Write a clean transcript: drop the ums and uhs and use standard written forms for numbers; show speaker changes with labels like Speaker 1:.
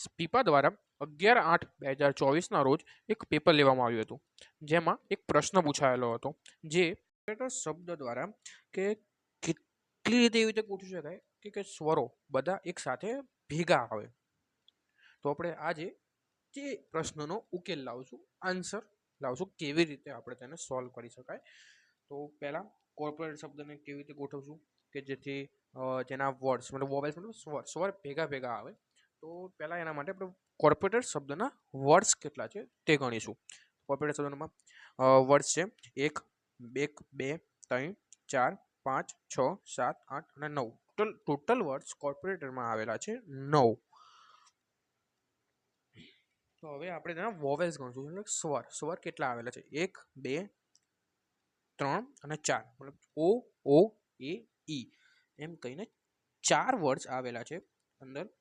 Speaker 1: સ્પીપા દ્વારા 11/8/2024ના રોજ એક પેપર લેવામાં આવ્યું હતું, જેમાં એક પ્રશ્ન પૂછાયેલો હતો, જે શબ્દ દ્વારા કે કેટલી રીતે એવી રીતે પૂછી શકાય કે સ્વરો બધા એક સાથે ભેગા આવે. તો આપણે આજે જે પ્રશ્નનો ઉકેલ લાવશું, આન્સર લાવશું, કેવી રીતે આપણે તેને સોલ્વ કરી શકાય. તો પહેલા કોર્પોરેટ શબ્દને કેવી રીતે ગોઠવશું કે જેથી જેના વર્ડ્સ મતલબ વોવેલ્સ મતલબ સ્વર ભેગા ભેગા આવે. તો પહેલા એના માટે આપણે કોર્પોરેટ શબ્દના વર્ડ્સ કેટલા છે તે ગણીશું. કોર્પોરેટ શબ્દમાં વર્ડ્સ છે 1, 2, 3, 4, 5, 6, 7, 8 અને 9. ટોટલ વર્ડ્સ કોર્પોરેટરમાં આવેલા છે 9. તો હવે આપણે તેના વોવેલ્સ ગણશું, એટલે સ્વર કેટલા આવેલા છે 1, 2, 3 અને 4, મતલબ ઓ, ઓ, એ, ઈ એમ કહીને 4 વર્ડ્સ આવેલા છે અંદર